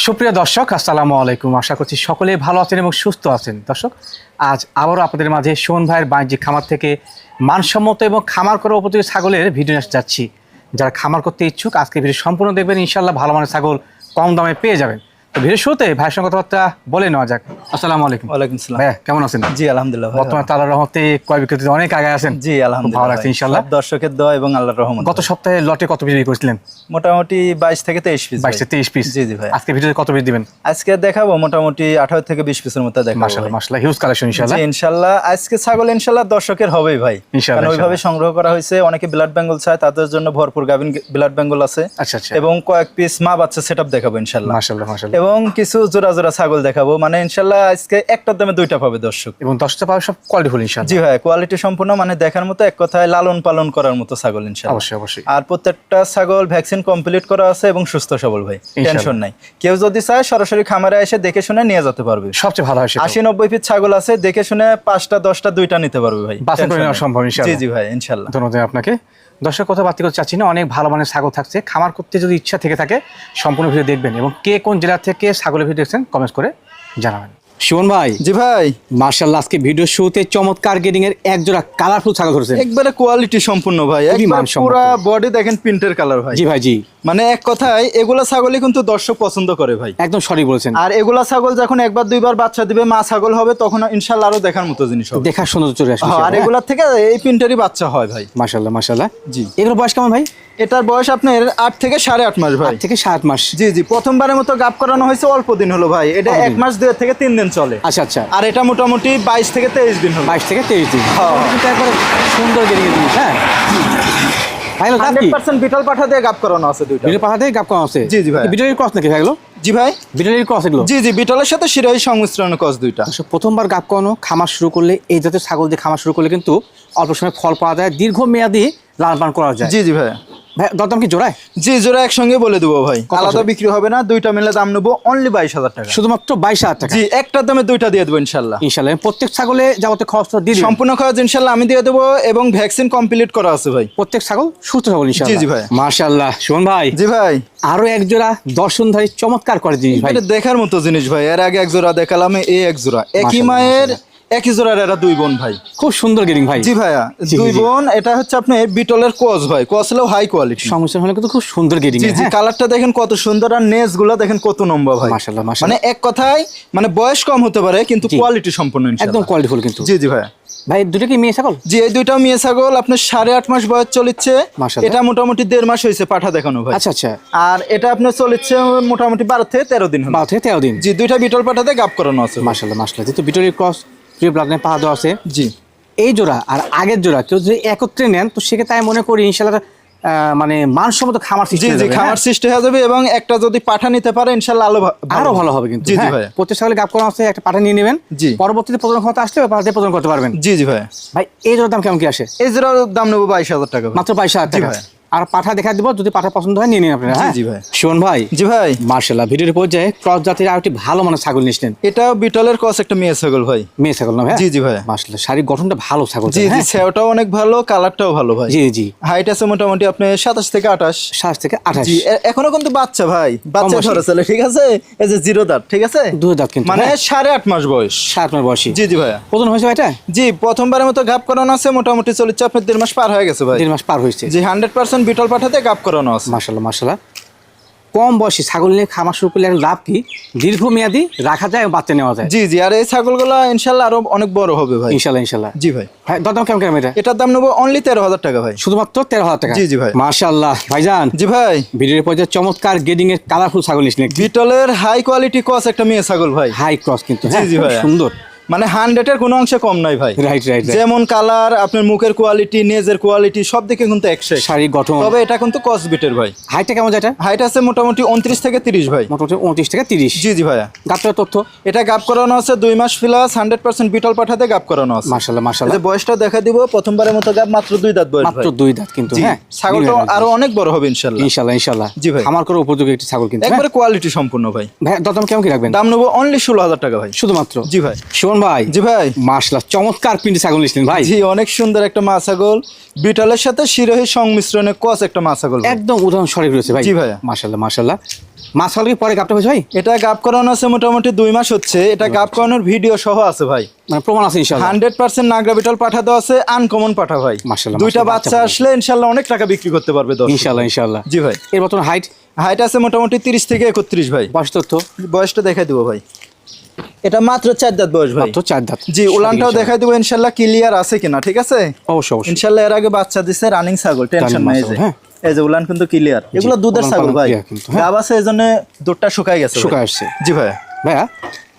সুপ্রিয় দর্শক, আসসালামু আলাইকুম। আশা করছি সকলেই ভালো আছেন এবং সুস্থ আছেন। দর্শক, আজ আবারও আপনাদের মাঝে সুমন ভাইয়ের বাণিজ্যিক খামার থেকে মানসম্মত এবং খামার করা উপযোগী ছাগলের ভিডিও নিয়ে যাচ্ছি। যারা খামার করতে ইচ্ছুক আজকে ভিডিও সম্পূর্ণ দেখবেন, ইনশাল্লাহ ভালো মানের ছাগল কম দামে পেয়ে যাবেন। তো ভিডিও শুরুতে ভাইয়ের সঙ্গে কথাবার্তা বলে নেওয়া যাক। আসসালামু আলাইকুম। ওয়ালাইকুম আসসালাম। ভাইয়া কেমন আছেন? জি আলহামদুলিল্লাহ। বর্তমানে আল্লাহর রহমতে ক্রয় বিক্রিতে অনেক আগে আছেন। জি আলহামদুলিল্লাহ, ভালো লাগছে ইনশাল্লাহ। দর্শকের দোয়া এবং আল্লাহর রহমত। গত সপ্তাহে লটে কত পিস বিক্রি করেছিলেন? মোটামুটি 22 থেকে 23 পিস। 22 থেকে 23 পিস। জি জি ভাই। আজকে ভিডিওতে কত পিস দিবেন? আজকে দেখাবো মোটামুটি 18 থেকে 20 পিসের মতো দেখাবো। মাশাআল্লাহ মাশাআল্লাহ, হিউজ কালেকশন ইনশাআল্লাহ। জি ইনশাআল্লাহ। আজকে ছাগল ইনশাআল্লাহ দর্শকের হবেই ভাই, ইনশাআল্লাহ। কারণ ওইভাবে সংগ্রহ করা হয়েছে। অনেকে ব্লাড বেঙ্গল চায়, তাদের জন্য ভরপুর গাভিন ব্লাড বেঙ্গল আছে। আচ্ছা আচ্ছা। এবং কয়েক পিস মা বাচ্চা সেটআপ দেখাবো ইনশাআল্লাহ। মাশাআল্লাহ মাশাআল্লাহ। এবং কিছু জোড়া জোড়া ছাগল দেখাবো, মানে ইনশাআল্লাহ আজকে একটার দামে দুইটা পাবে দর্শক। এবং 10টা পাবে সব কোয়ালিটিফুল ইনশাআল্লাহ। জি ভাই, কোয়ালিটি সম্পূর্ণ, মানে দেখার মতো, এক কথায় লালন পালন করার মতো ছাগল ইনশাআল্লাহ। অবশ্যই অবশ্যই। আর প্রত্যেকটা ছাগল ভ্যাকসিন কমপ্লিট করা আছে এবং সুস্থ সবল ভাই, টেনশন নাই। কেউ যদি চায় সরাসরি খামারে এসে দেখে শুনে নিয়ে যেতে পারবে। সবচেয়ে ভালো হয় সেটা। 80-90 পিস ছাগল আছে, দেখে শুনে 5টা 10টা 2টা নিতে পারবে ভাই, বাছাই করে নেওয়া সম্ভব জি ইনশাআল্লাহ। জি ভাই ইনশাআল্লাহ। ধন্যবাদ আপনাকে। দর্শক, কথা বাড়তি করতে চাচ্ছি না, অনেক ভালো মানের ছাগল থাকছে। খামার করতে যদি ইচ্ছা থেকে থাকে সম্পূর্ণ ভিডিও দেখবেন এবং কে কোন জেলা থেকে ছাগলের ভিডিও দেখছেন কমেন্টস করে জানাবেন। সুমন ভাই, জি ভাই মাশাআল্লাহ, আজকে ভিডিও শুরুতে চমৎকার গেডিং এর এক জোড়া কালারফুল ছাগল ধরেছেন। একবারে কোয়ালিটি সম্পূর্ণ ভাই, একবার পুরো বডি দেখেন প্রিন্টের কালার ভাই। জি ভাই জি। মানে এক কথায় এগুলা ছাগলই কিন্তু দর্শক পছন্দ করে ভাই। একদম সঠিক বলেছেন। আর এগুলা ছাগল যখন একবার দুইবার বাচ্চা দিবে, মা ছাগল হবে, তখন ইনশাআল্লাহ আরো দেখার মতো জিনিস হবে, দেখার সুন্দর চলে আসবে। আর এগুলা থেকে এই প্রিন্টেরই বাচ্চা হয় ভাই। মাশাআল্লাহ মাশাআল্লাহ। জি। এগুলো বয়স কেমন ভাই? এটার বয়স আপনার 8 থেকে 8.5 মাস ভাই। 8 থেকে 7 মাস। জি জি, প্রথমবারের মতো গাব করানো হয়েছে, অল্প দিন হলো ভাই। এটা 1 মাস 2 থেকে 3 দিন চলে। আচ্ছা আচ্ছা। আর এটা মোটামুটি 22 থেকে 23 দিন হলো। 22 থেকে 23 দিন। হ্যাঁ। কিন্তু একবারে সুন্দর গেডিং এর জিনিস। হ্যাঁ ভাই, 100% বিটল পাঠা দিয়ে গাব করানো আছে দুইটা। ভিডিও পাঠাতে গাপ কম আছে। জি জি ভাই। ভিডিওর ক্রস নাকি ভাই এগুলো? জি ভাই। ভিডিওর ক্রস এগুলো? জি জি, বিটলের সাথে শিরোহী সংমিশ্রণ কস দুইটা। আচ্ছা, প্রথমবার গাপ করানো খামার শুরু করলে, এই জাতের ছাগল দিয়ে খামার শুরু করলে কিন্তু অল্প সময় ফল পাওয়া যায়, দীর্ঘমেয়াদী লালন পালন করা যায়। জি জি ভাই। ভাই দরদাম কি জোড়ায়? জি, জোড়া একসঙ্গে বলে দেবো ভাই, আলাদা বিক্রি হবে না। দুইটা মিলে দাম নেবো অনলি 22,000 টাকা। শুধুমাত্র 22,000 টাকা? জি, একটার দামে দুইটা দিয়ে দেবো ইনশাল্লাহ। ইনশাল্লাহ। প্রত্যেক ছাগলে যাবতীয় খরচটা দিয়ে দিবেন? সম্পূর্ণ খরচ ইনশাল্লাহ আমি দিয়ে দেবো, এবং ভ্যাকসিন কমপ্লিট করা আছে ভাই। প্রত্যেক ছাগল সুস্থ ছাগল ইনশাল্লাহ। জি জি ভাই। মাশাআল্লাহ। সুমন ভাই, জি ভাই, আরো এক জোড়া দর্শনধারী চমৎকার করে জিনিস ভাই। এটা দেখার মতো জিনিস ভাই। এর আগে এক জোড়া দেখালাম, এই এক জোড়া একই মাশাআল্লাহ, মায়ের একই জোড়ার, এরা দুই বোন ভাই। খুব সুন্দর গেডিং ভাই। জি ভাইয়া, জি, দুই জি। বোন। এটা হচ্ছে আপনার বিটলের ক্রস ভাই, ক্রস হলো হাই কোয়ালিটি। সংমিশ্রণ হলে কিন্তু খুব সুন্দর গেডিং। জি জি, কালারটা দেখেন কত সুন্দর, আর নেজ গুলো দেখেন কত লম্বা ভাই। মাশাআল্লাহ মানে মাশাআল্লাহ। এক কথায়, মানে বয়স কম হতে পারে কিন্তু জি। কোয়ালিটি সম্পূর্ণ একদম ইনশাআল্লাহ। কোয়ালিটিফুল কিন্তু। জি জি ভাইয়া। ভাই দুটো কি মেয়ে ছাগল? জি, এই দুইটাও মেয়ে ছাগল। আপনার 8.5 মাস বয়স চলিচ্ছে। মাশাআল্লাহ। এটা মোটামুটি 1.5 মাস হয়েছে পাঠা দেখানো ভাই। আচ্ছা আচ্ছা। আর এটা আপনার চলিচ্ছে মোটামুটি 12 থেকে 13 দিন হলো। 12 থেকে 13 দিন। জি, দুইটা বিটল পাঠাতে গাব করানো আছে। মাশাআল্লাহ মাশাআল্লাহ। যেহেতু ভিটোরিয়া ক্রস প্রিয় ব্লাড লাইন পাওয়া দেওয়া আছে। জি। এই জোড়া আর আগের জোড়া কেউ যদি একত্রে নেন, তো সেক্ষেত্রে আমি মনে করি ইনশাআল্লাহ মানে মানসম্মত খামার জি সৃষ্টি জি, হয়ে যাবে। খামার সৃষ্টি হয়ে যাবে, এবং একটা যদি পাঠা নিতে পারে ইনশাআল্লাহ আরো ভালো হবে কিন্তু। জি জি হ্যাঁ, ভাই। প্রত্যেক ছাগলে গাপ করা আছে, একটা পাঠা নিয়ে নেবেন। জি। পরবর্তীতে প্রজনন ক্ষমতা আসলে পাঠা প্রজনন করতে পারবেন। জি জি ভাই। ভাই এই জোড়ার দাম কেমন কি আসে? এই জোড়ার দাম নেবো 22,000 টাকা ভাই। মাত্র 22,000 টাকা। ভাই। আর পাঠা দেখা দিব, যদি পাঠা পছন্দ হয় নিয়ে নিন আপনারা। জি হ্যাঁ জি ভাই। শোন ভাই। জি ভাই। মার্শাল্লাহ, ভিডিওর পর্যায়ে ক্রস জাতের আরেকটি ভালো মানের ছাগল নিয়েছিলেন। এটা বিটলের ক্রস একটা মেয়ে ছাগল ভাই। মেয়ে ছাগল না ভাই? জি জি ভাই। মার্শাল্লাহ, শারীরিক গঠনটা ভালো ছাগল। জি জি, সেওটাও অনেক ভালো, কালারটাও ভালো ভাই। জি জি। হাইট আছে মোটামুটি আপনি 27 থেকে 28। 7 থেকে 28। জি, এখনো কিন্তু বাচ্চা ভাই, বাচ্চা বয়সী। ধরে চলে, ঠিক আছে। এই যে 0 দাঁত, ঠিক আছে, 2 দাঁত কিন্তু, মানে হ্যাঁ। 8.5 মাস বয়স। 7 মাস বয়সী। জি জি ভাইয়া। ওজন হয়েছে ভাই এটা? জি, প্রথমবারের মতো গাব করানো আছে, মোটামুটি চলেছে আপনার 1.5 মাস পার হয়ে গেছে ভাই। 3 মাস পার হয়েছে। জি, 100% বিটল পাঠাতে গাব করানো আছে। মাশাআল্লাহ মাশাআল্লাহ। কম বয়সী ছাগল নিয়ে খামার শুরু করলে লাভ কি? দীর্ঘমেয়াদী রাখা যায় এবং বাচ্চা নেওয়া যায়। জি জি, আর এই ছাগলগুলো ইনশাআল্লাহ আরো অনেক বড় হবে ভাই। ইনশাআল্লাহ ইনশাআল্লাহ। জি ভাই। ভাই দরদাম কেমন কেমন এটা? এটার দাম নেবো অনলি 13,000 টাকা ভাই। শুধুমাত্র 13,000 টাকা? জি জি ভাই। মাশাআল্লাহ ভাইজান। জি ভাই। ভিডিওর পর্যায়ে চমৎকার গেডিং এর কালারফুল ছাগল নিয়েছিলেন। বিটলের হাই কোয়ালিটি ক্রস একটা মেয়ে ছাগল ভাই। হাই ক্রস কিন্তু। জি হ্যাঁ, জি খুব ভাই। সুন্দর। মানে 100-এর কোনো অংশে কম নাই ভাই। Right right. যেমন কালার, আপনার মুখের কোয়ালিটি, নেজের কোয়ালিটি, সব দিকে কিন্তু 100। শারীরিক গঠন। তবে এটা কিন্তু ক্রস বিটের ভাই। হাইটটা কেমন যায় এটা? হাইট আছে মোটামুটি 29 থেকে 30 ভাই। মোটামুটি 29 থেকে 30। জি জি ভাইয়া। গাবটার তথ্য? এটা গাব করানো আছে 2 মাস প্লাস, 100% বিটল পাঠাতে গাব করানো আছে। মাশাআল্লাহ এই মাশাআল্লাহ। যে বয়সটা দেখা দিব, প্রথমবারের মতো গাব, মাত্র 2 দাঁত বয়স মাত্র ভাই। 2 দাঁত কিন্তু। জি, হ্যাঁ, ছাগলটা আরো অনেক বড় হবে ইনশাআল্লাহ। ইনশাআল্লাহ ইনশাআল্লাহ। জি ভাই। খামার করার উপযোগী একটি ছাগল কিন্তু। একবারে কোয়ালিটি সম্পূর্ণ ভাই। ভাই দরদাম কেমন কি রাখবেন? দাম নেবো অনলি 16,000 টাকা ভাই। শুধুমাত্র? জি ভাই। শোন ভাই জি ভাই মাশাআল্লাহ চমৎকার পিন্ডি ছাগল নিয়েছিলেন ভাই। জি অনেক সুন্দর একটা মা ছাগল, বিটলের সাথে শিরোহী সংমিশ্রণে কস একটা মা ছাগল ভাই। একদম উদাহরণ সঠিক রয়েছে ভাই। জি ভাইয়া। মাশাআল্লাহ মাশাআল্লাহ। মা ছাগল কি পরে গাবটা হয়েছে ভাই? এটা গাব করানো আছে মোটামুটি 2 মাস হচ্ছে। এটা গাব করানোর ভিডিও সহ আছে ভাই, মানে প্রমাণ আছে ইনশাআল্লাহ। 100% নাগরা বিটল পাঠা দেওয়া আছে, আনকমন পাঠা ভাই। মাশাআল্লাহ, দুইটা মাশাআল্লাহ, বাচ্চা আসলে ইনশাআল্লাহ অনেক টাকা বিক্রি করতে পারবে দর্শক। ইনশাআল্লাহ ইনশাআল্লাহ। জি ভাই। এর বর্তমান হাইট হাইট আছে মোটামুটি 30 থেকে 31 ভাই। বয়স তথ্য বয়সটা দেখাই দেবো ভাই। এটা মাত্র 4 দাঁত বয়স ভাই। মাত্র 4 দাঁত। জি উলানটাও দেখাই দেবো ইনশাআল্লাহ ক্লিয়ার আছে কিনা, ঠিক আছে? অবশ্যই অবশ্যই। ইনশাআল্লাহ এর আগে বাচ্চা দিছে, রানিং ছাগল, টেনশন নাই। এই যে হ্যাঁ। এই যে উলান কিন্তু ক্লিয়ার, এগুলো দুধের উলান ছাগল পালান ভাই। clear কিন্তু, হ্যাঁ। গাব আছে এজন্য দুধটা শুকায় গেছে ভাই। শুকায় আসছে। জি ভাই। ভাইয়া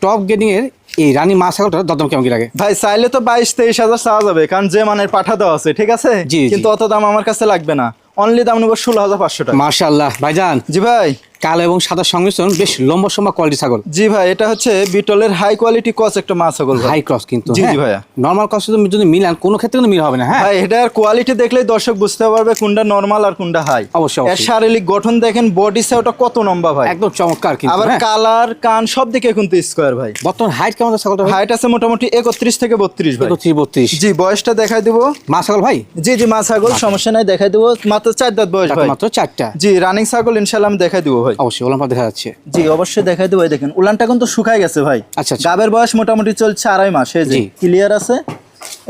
টপ গ্রেডিং এর এই রানী মা ছাগলটার দরদাম কেমন কি লাগে? ভাই চাইলে তো 22-23 হাজার চাওয়া যাবে, কারণ যে মানের পাঠা দেওয়া আছে, ঠিক আছে? জি, জি। কিন্তু অত দাম আমার কাছে লাগবে না, অনলি দাম নেবো 16,500 টাকা। মাশাআল্লাহ ভাইজান। জি ভাই। কালো এবং সাদা সংমিশ্রণ, বেশ লম্বা সম্বা কোয়ালিটি ছাগল। জি ভাই, এটা হচ্ছে বিটলের হাই কোয়ালিটি কস একটা মা ছাগল ভাই। হাই ক্রস কিন্তু। জি, জি ভাইয়া। নরমাল ক্রস যদি মিলান কোনো ক্ষেত্রে কিন্তু মিল হবে না। হ্যাঁ ভাই এটার কোয়ালিটি দেখলেই দর্শক বুঝতে পারবে কোনটা নরমাল আর কোনটা হাই। অবশ্যই, এর অবশ্যই। শারীরিক গঠন দেখেন, বডি সাইজটা কত লম্বা ভাই, একদম চমৎকার কিন্তু। আবার হ্যাঁ। কালার কান সব দিকে কিন্তু স্কয়ার ভাই। বর্তমান হাইট কেমন আছে ছাগলটা ভাই? হাইট আছে মোটামুটি 31 থেকে 32 ভাই। 32। জি বয়সটা দেখাই দিব। মা ছাগল ভাই? জি জি মা ছাগল, সমস্যা নাই, দেখাই দিব। মাত্র 4 দাঁত বয়স ভাই। মাত্র 4টা। জি রানিং ছাগল ইনশাআল্লাহ আমি দেখাই দিব ভাই। অবশ্যই ওলাম্পা দেখা যাচ্ছে। জি অবশ্যই দেখাই দেবো। এই দেখেন উলানটা কিন্তু শুকায় গেছে ভাই। আচ্ছা, আচ্ছা। গাবের বয়স মোটামুটি চলছে 2.5 মাস। এই যে জি। ক্লিয়ার আছে,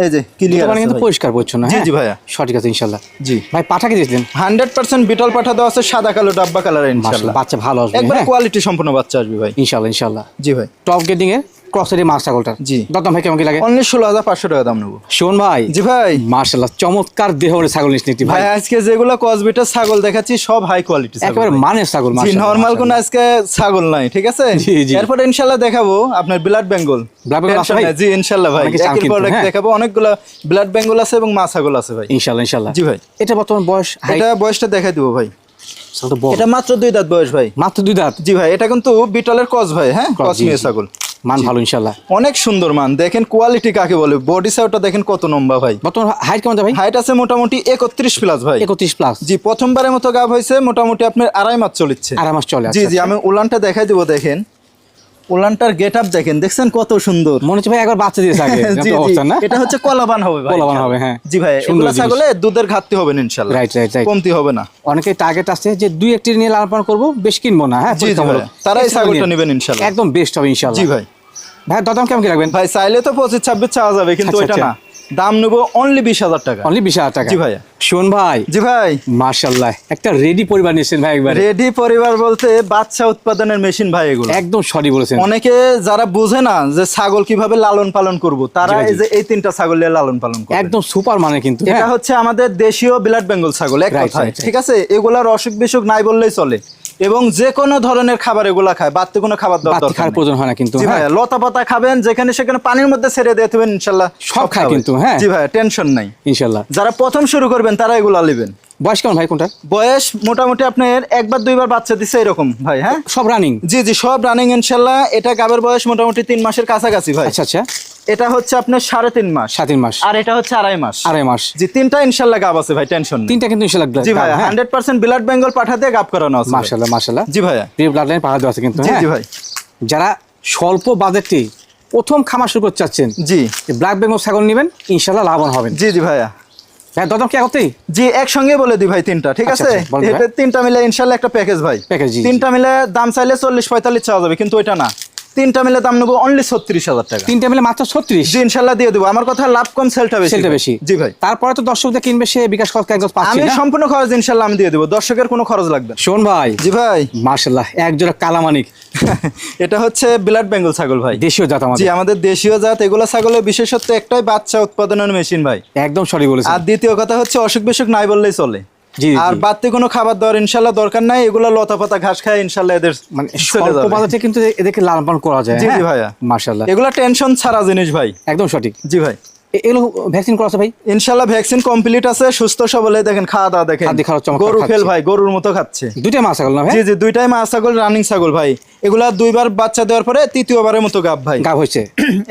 এই যে ক্লিয়ার মানে আছে কিন্তু ভাই। পরিষ্কার পরিচ্ছন্ন। জি, হ্যাঁ জি ভাইয়া। সঠিক আছে ইনশাআল্লাহ। জি ভাই পাঠাকে দিয়েছিলেন? 100% বিটল পাঠা দেওয়া আছে, সাদা কালো ডাব্বা কালার মাশাআল্লাহ, ইনশাআল্লাহ। বাচ্চা ভালো আসবে। একবার হ্যাঁ কোয়ালিটি সম্পূর্ণ বাচ্চা আসবে ভাই। ইনশাআল্লাহ ইনশাআল্লাহ। জি ভাই। টপ গ্রেডিং এর ক্রসের মা ছাগলটা। জি। দরদাম ভাই কেমন কি লাগে? অনলি 16,500 টাকা দাম নেবো। শোন ভাই। জি ভাই। মাশাআল্লাহ চমৎকার দেহরে ছাগল নিয়েছেন ভাই। ভাই আজকে যেগুলো কসবিটার ছাগল দেখাচ্ছি সব হাই কোয়ালিটি ছাগল। একেবারে মানের ছাগল। জি মাশাআল্লাহ, নরমাল কোন মাশাআল্লাহ। আজকে ছাগল নাই, ঠিক আছে? জি, জি। এরপর ইনশাআল্লাহ দেখাবো আপনার ব্লাড বেঙ্গল। ব্লাড বেঙ্গল আছে ভাই? জি ইনশাআল্লাহ ভাই। অনেকে চান একের পর কিন্তু, এক হ্যাঁ। দেখাবো, অনেকগুলো ব্লাড বেঙ্গল আছে এবং মা ছাগল আছে ভাই। ইনশাআল্লাহ ইনশাআল্লাহ। জি ভাই। এটা বর্তমান বয়স হাইট এটা বয়সটা দেখাই দিব ভাই। ছাগলটা বড়। এটা মাত্র 2 দাঁত বয়স ভাই। মাত্র 2 দাঁত। জি ভাই, এটা কিন্তু বিটলের কস ভাই। হ্যাঁ ক্রস, কস জি, নিয়ে জি। ছাগল। মান ভালো ইনশাআল্লাহ। অনেক সুন্দর মান, দেখেন কোয়ালিটি কাকে বলে, বডি সাইজটা দেখেন কত লম্বা ভাই। বর্তমান হাইট কেমন ভাই? হাইট আছে মোটামুটি 31 প্লাস ভাই। 31 প্লাস। জি প্রথমবারের মতো গাব হয়েছে, মোটামুটি আপনার 2.5 মাস চলছে। 2.5 মাস চলে। জি আচ্ছা, জি আচ্ছা। আমি উলানটা দেখাই দিব। দেখেন উলানটার গেট আপ দেখেন, দেখছেন কত সুন্দর। মনে হচ্ছে ভাই একবার বাচ্চা দিয়েছে আগে। জি, জি। অবস্থা না? এটা হচ্ছে কলাবান হবে ভাই। কলাবান হবে, হ্যাঁ। জি ভাই, সুন্দর এগুলা জিনিস। ছাগলে দুধের ঘাটতি হবে না ইনশাআল্লাহ। Right right right. কমতি হবে না। অনেকেই টার্গেট আছে যে 2-1টি নিয়ে লালন পালন করবো, বেশ কিনবো না। হ্যাঁ জি জি ভাই, তারা এই ছাগলটা নেবেন ইনশাআল্লাহ। একদম বেস্ট হবে ইনশাআল্লাহ। জি ভাই। ভাই দরদাম কেমন কি রাখবেন? ভাই চাইলে তো 25-26 চাওয়া যাবে, কিন্তু আচ্ছা, ওইটা আচ্ছা। না, দাম নেবো অনলি 20,000 টাকা। অনলি 20,000 টাকা। জি ভাইয়া। শোন ভাই। জি ভাই। মাশাআল্লাহ একটা রেডি পরিবার নিয়েছেন ভাই একবার। রেডি পরিবার বলতে বাচ্চা উৎপাদনের মেশিন ভাই এগুলো। একদম সঠিক বলেছেন। অনেকে যারা বুঝে না যে ছাগল কিভাবে লালন পালন করব, তারা জি ভাই, এই যে এই 3টা ছাগল নিয়ে লালন পালন করে। একদম সুপার মানে কিন্তু। এটা হ্যাঁ হচ্ছে আমাদের দেশীয় ব্লাড বেঙ্গল ছাগল এক Right, কথায়, right, right. ঠিক আছে? এগুলার অসুখ বিসুখ নাই বললেই চলে, এবং যে কোনো ধরনের খাবার এগুলা খায়, বাড়তি কোনো খাবার দেওয়ার বাড়তি দরকার খাওয়ার নেই। প্রয়োজন হয় না কিন্তু। জি হ্যাঁ ভাই, লতা পাতা খাবেন যেখানে সেখানে পানির মধ্যে ছেড়ে দিয়ে দেবেন ইনশাআল্লাহ সব খায় খাবে। কিন্তু, হ্যাঁ। জি ভাই, টেনশন নাই। ইনশাআল্লাহ। যারা প্রথম শুরু করবেন তারা এগুলা নেবেন। বয়স কেমন ভাই কোনটা? বয়স মোটামুটি আপনার একবার দুইবার বাচ্চা দিচ্ছে এরকম ভাই। হ্যাঁ সব রানিং? জি জি সব রানিং ইনশাআল্লাহ। এটা গাবের বয়স মোটামুটি 3 মাসের কাছাকাছি ভাই। আচ্ছা আচ্ছা। এটা হচ্ছে আপনার 3.5 মাস। 3.5 মাস। আর এটা হচ্ছে 2.5 মাস। 2.5 মাস। জি 3টা ইনশাআল্লাহ গাব আছে ভাই, টেনশন নেই। 3টা কিন্তু ইনশাআল্লাহ। জি ভাই 100% ব্লাড বেঙ্গল পাঠা দিয়ে গাব করানো আছে ভাই। মাশাআল্লাহ মাশাআল্লাহ। জি ভাইয়া। প্রিয় ব্লাড লাইন পাওয়া দেওয়া আছে কিন্তু। জি হ্যাঁ জি ভাই। যারা স্বল্প বাজেটে প্রথম খামার শুরু করতে চাচ্ছেন, জি ব্ল্যাক বেঙ্গল ছাগল নেবেন, ইনশাআল্লাহ লাভবান হবেন। জি জি ভাইয়া। ভাই দরদাম কি আগতেই? জি একসঙ্গে বলে দিই ভাই 3টা, ঠিক আচ্ছা, আছে? আচ্ছা, বলেন ভাই। এটা 3টা মিলে ইনশাআল্লাহ একটা প্যাকেজ ভাই। প্যাকেজ, জি, জি। 3টা মিলে দাম চাইলে 40-45 চাওয়া যাবে, কিন্তু ওইটা না। 3টা মিলে দাম নেবো অনলি 36,000 টাকা। 3টা মিলে মাত্র 36। জি ইনশাআল্লাহ দিয়ে দেবো। আমার কথা লাভ কম, সেলটা বেশি। সেলটা ভাই। বেশি। জি ভাই। তারপরে তো দর্শকদের কিনবে, সে বিকাশ খরচ একদম পাচ্ছে আমি না। সম্পূর্ণ খরচ ইনশাআল্লাহ আমি দিয়ে দেবো, দর্শকের কোনো খরচ লাগবে না। শোন ভাই। জি ভাই। মাশাআল্লাহ এক জোড়া কালামানিক। এটা হচ্ছে ব্লাড বেঙ্গল ছাগল ভাই। দেশীয় জাত জি আমাদের। আমাদের দেশীয় জাত। এগুলা ছাগলের বিশেষত্ব একটাই, বাচ্চা উৎপাদনের মেশিন ভাই। একদম সঠিক বলেছেন। আর দ্বিতীয় কথা হচ্ছে অসুখ বিসুখ নাই বললেই চলে। জি, জি। আর বাড়তি কোনো খাবার দেওয়ার ইনশাআল্লাহ দরকার নাই। এগুলো লতা পাতা ঘাস খায় ইনশাআল্লাহ এদের মানে চলে স্বল্প যাবে। বাজেটে কিন্তু এদেরকে লালন পালন করা যায়। জি, জি হ্যাঁ? ভাইয়া। মাশাআল্লাহ। এগুলা টেনশন ছাড়া জিনিস ভাই। একদম সঠিক। জি ভাই। এগুলো ভ্যাকসিন করা আছে ভাই? ইনশাআল্লাহ ভ্যাকসিন কমপ্লিট আছে, সুস্থ সবলে। দেখেন খাওয়া দাওয়া দেখেন, খাদ্য খাওয়া চমৎকার গরু খাচ্ছে। ফেল ভাই, গরুর মতো খাচ্ছে। দুইটা মাছ ছাগল না ভাই? জি জি দুইটাই মা ছাগল, রানিং ছাগল ভাই। এগুলা দুইবার বাচ্চা দেওয়ার পরে তৃতীয়বারের মতো গাব ভাই। গাব হয়েছে।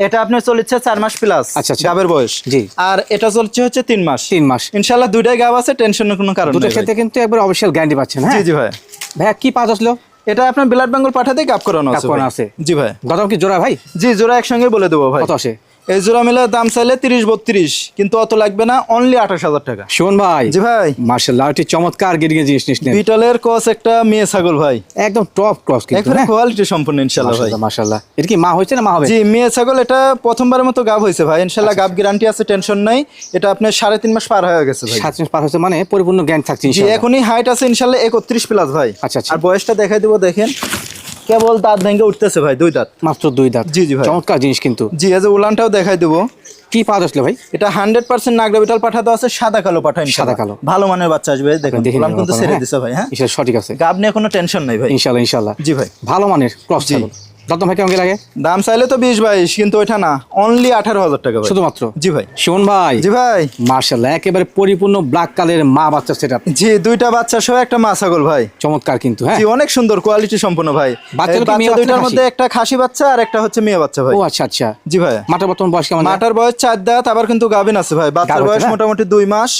এটা আপনার চলেছে 4 মাস প্লাস। আচ্ছা, আচ্ছা। গাবের বয়স। জি। আর এটা চলছে হচ্ছে 3 মাস। 3 মাস। ইনশাআল্লাহ দুইটাই গাব আছে, টেনশনের কোনো কারণ দুটোর নেই ক্ষেত্রে ভাই। কিন্তু একবার অফিসিয়াল গ্যারান্টি পাচ্ছেন। জি হ্যাঁ জি ভাই। ভাইয়া কি পাঁচ আসলো? এটা আপনার ব্লাড বেঙ্গল পাঠাতে গাব করানো গাব আছে করানো ভাই। আছে। জি ভাই। দাম কি জোড়া ভাই? জি জোড়া একসঙ্গে বলে দেবো ভাই। কত আসে? এই জোড়া মিলে দাম চাইলে 30-32, কিন্তু অত লাগবে না, অনলি 28,000 টাকা। শোন ভাই। জি ভাই। মাশাআল্লাহ, এটি চমৎকার গেডিং জিনিস নিলেন। বিটলের ক্রস একটা মেয়ে ছাগল ভাই, একদম টপ ক্রস কিন্তু একবারে কোয়ালিটি সম্পূর্ণ ইনশাআল্লাহ ভাই। মাশাআল্লাহ। এটা কি মা হয়েছে না মা হবে? জি মেয়ে ছাগল, এটা প্রথমবারের মতো গাব হয়েছে ভাই ইনশাআল্লাহ। গাব গ্যারান্টি আছে, টেনশন নাই। এটা আপনার 3.5 মাস পার হয়ে গেছে ভাই। 7 মাস পার হয়েছে মানে পরিপূর্ণ জ্ঞান থাকছে জি ইনশাআল্লাহ। এখনই হাইট আছে ইনশাআল্লাহ 31 প্লাস ভাই। আচ্ছা আচ্ছা। আর বয়সটা দেখাই দেবো, দেখেন কেবল দাঁত ভেঙে উঠতেছে ভাই, 2 দাঁত। মাত্র 2 দাঁত। জি জি ভাই। চমৎকার জিনিস কিন্তু। জি এই যে উলানটাও দেখাই দেবো। কি পাওয়া যাচ্ছে ভাই? এটা 100% নাগরা বিটল পাঠা তো আছে, সাদা কালো পাঠা ইনশাআল্লাহ। সাদা কালো। ভালো মানের বাচ্চা আসবে, দেখুন দেখে উলান নিন কিন্তু আপনারা, ছেড়ে হ্যাঁ? দিছে ভাই। হ্যাঁ ইনশাআল্লাহ সঠিক আছে। গাব নিয়ে কোনো টেনশন নাই ভাই। ইনশাআল্লাহ ইনশাআল্লাহ। জি ভাই। ভালো মানের ক্রস জি। ছাগল। দাম ভাই কেমন কি লাগে? দাম চাইলে তো 20-22, কিন্তু ওইটা না, অনলি 18,000 টাকা ভাই। শুধুমাত্র। জি ভাই। শোন ভাই। জি ভাই। মাশাআল্লাহ, একেবারে পরিপূর্ণ ব্ল্যাক কালারের মা বাচ্চা সেটআপ। জি 2টা বাচ্চা সহ একটা মা ছাগল ভাই। চমৎকার কিন্তু, হ্যাঁ। জি অনেক সুন্দর কোয়ালিটি সম্পন্ন ভাই। বাচ্চাগুলো কি এই মেয়ে বাচ্চা বাচ্চা দুইটার না মধ্যে একটা খাসি বাচ্চা আর একটা হচ্ছে মেয়ে বাচ্চা ভাই। ও আচ্ছা আচ্ছা। জি ভাই। মাটার বর্তমান বয়স কেমন? মাটার বয়স 4 দাঁত, আবার কিন্তু গাভিন আছে ভাই। বাচ্চার গাভ আছে বয়স না? মোটামুটি 2 মাস।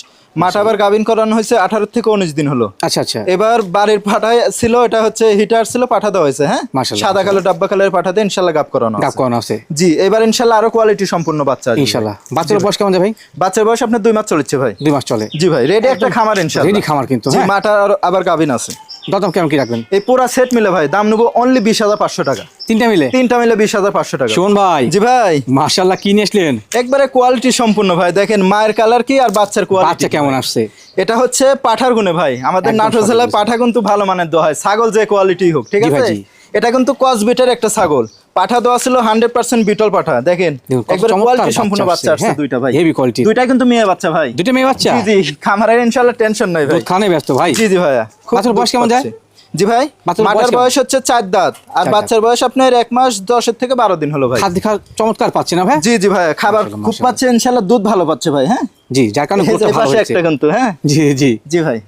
মাটা আবার গাভিন করানো হয়েছে 18 থেকে 19 দিন হলো। আচ্ছা আচ্ছা। এবার বাড়ির পাঠায় ছিল, এটা হচ্ছে হিটার ছিল, পাঠা দেওয়া হয়েছে। হ্যাঁ মাশাআল্লাহ। সাদা কালো ডাব্বা কালারের পাঠাতে ইনশাআল্লাহ গাব করানো গাব আছে। করানো আছে জি এবার ইনশাআল্লাহ আরো কোয়ালিটি সম্পূর্ণ বাচ্চা আসবে ইনশাআল্লাহ। বাচ্চার বয়স কেমন যায় ভাই? বাচ্চার বয়স আপনার 2 মাস চলেছে ভাই। 2 মাস চলে। জি ভাই, রেডি একটা খামার ইনশাআল্লাহ। রেডি খামার কিন্তু, জি হ্যাঁ। মাটা আবার গাভিন আছে। দাম কেমন কি রাখবেন? এই পুরা সেট মিলে ভাই দাম নেবো অনলি 20,500 টাকা। তিনটা মিলে? তিনটা মিলে 20,500 টাকা। শোন ভাই। জি ভাই। মাশাআল্লাহ, কি নিয়ে আসলেন? একবারে কোয়ালিটি সম্পূর্ণ ভাই, দেখেন মায়ের কালার কি আর বাচ্চার কোয়ালিটি। বাচ্চা কেমন আসছে? এটা হচ্ছে পাঠার গুণে ভাই, আমাদের একদম নাটোর সঠিক জেলায় বলেছেন। পাঠা কিন্তু ভালো মানের দেওয়া হয়, ছাগল যে কোয়ালিটি হোক, ঠিক জি ভাই, আছে। জি। এটা কিন্তু কসবিটের একটা ছাগল, পাঠা দেওয়া ছিল 100% বিটল পাঠা। দেখেন দেখুন, কত একবারে চমৎকার কোয়ালিটি সম্পূর্ণ বাচ্চা বাচ্চা আসছে, আসছে হ্যাঁ। দুইটা ভাই। Heavy quality. দুইটা কিন্তু মেয়ে বাচ্চা ভাই। দুটো মেয়ে বাচ্চা? জি জি, খামারের ইনশাআল্লাহ টেনশন নাই ভাই। দুধ খানে ব্যস্ত ভাই। জি জি ভাইয়া। খুব বাচ্চার বয়স দুধ কেমন যায়? পাচ্ছে। জি ভাই, বাচ্চার বয়স মাটার কেমন? বয়স হচ্ছে 4 দাঁত, আর 4 বাচ্চার বয়স আপনার 1 মাস 10 থেকে 12 দিন হলো ভাই। খাদ্য খাওয়া চমৎকার পাচ্ছে না ভাই? জি জি ভাই, খাবার মাশাআল্লাহ, খুব মাশাআল্লাহ। পাচ্ছে ইনশাআল্লাহ, দুধ ভালো পাচ্ছে ভাই। হ্যাঁ জি, যার কারণে এই যে গ্রোথটা ভালো পাশে হয়েছে। একটা কিন্তু। হ্যাঁ জি জি। জি ভাই।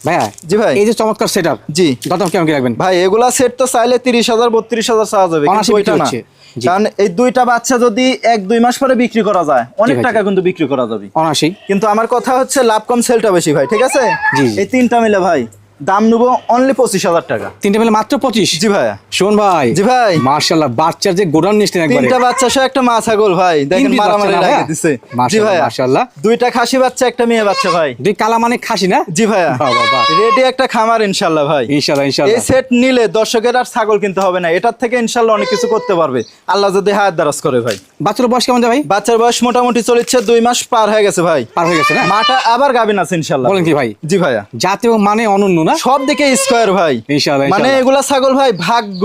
ভাইয়া। জি ভাই। এই যে চমৎকার সেটআপ। জি দাম কেমন কি রাখবেন? ভাই এগুলা সেট তো চাইলে 30,000 32,000 চাওয়া যাবে, কিন্তু অনায়াসে ওইটা বিক্রি না। হচ্ছে। জি। কারণ এই দুইটা বাচ্চা যদি 1-2 মাস পরে বিক্রি করা যায়, অনেক ভাই, টাকা কিন্তু বিক্রি করা যাবে। অনায়াসেই। কিন্তু আমার কথা হচ্ছে লাভ কম সেলটা বেশি ভাই, ঠিক আছে। জি, জি। এই তিনটা মিলে ভাই দাম নেবো অনলি 25,000 টাকা। তিনটা মিলে মাত্র 25? জি ভাইয়া। শোন ভাই। জি ভাই। মাশাআল্লাহ, বাচ্চার যে গোডাউন নিচ্ছেন একবারে। তিনটা বাচ্চা সহ একটা মা ছাগল ভাই, দেখেন piece মারামারি বাচ্চা না লাগিয়ে ভাইয়া? দিছে। জি মাশাআল্লাহ, ভাইয়া। মাশাআল্লাহ। দুইটা খাসি বাচ্চা একটা মেয়ে বাচ্চা ভাই। দুই কালা মানে খাসি না? জি ভাইয়া। বাহ, বাহ, বাহ। রেডি একটা খামার ইনশাআল্লাহ ভাই। ইনশাআল্লাহ এই ইনশাআল্লাহ। সেট নিলে দর্শকের আর ছাগল কিনতে হবে না, এটার থেকে ইনশাআল্লাহ অনেক কিছু করতে পারবে আল্লাহ যদি হায়াত দারাজ করে ভাই। বাচ্চার বয়স কেমন যায় ভাই? বাচ্চার বয়স মোটামুটি চলেছে 2 মাস পার হয়ে গেছে ভাই। পার হয়ে গেছে না? মাটা আবার গাবিন আছে ইনশাআল্লাহ। বলেন কি ভাই? জি ভাইয়া। জাতীয় মানে অনন্য না? সব দিকে স্কয়ার ভাই। ইনশাআল্লাহ মানে ইনশাআল্লাহ। এগুলা ছাগল ভাই ভাগ্য,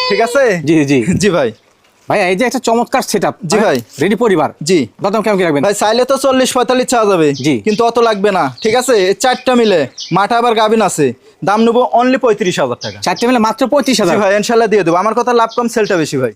ঠিক আছে। জি জি। জি ভাই। ভাইয়া, এই যে একটা চমৎকার সেটআপ। জি ভাই। রেডি পরিবার। জি দাম কেমন কি রাখবেন? ভাই চাইলে তো 40-45 চাওয়া যাবে, জি। কিন্তু অত লাগবে না, ঠিক আছে। এই চারটা মিলে মাটা আবার গাবিন আছে, দাম নেবো অনলি 35,000 টাকা। চারটে মিলে মাত্র জি 35,000? ভাই ইনশাআল্লাহ দিয়ে দেবো। আমার কথা লাভ কম সেলটা বেশি ভাই।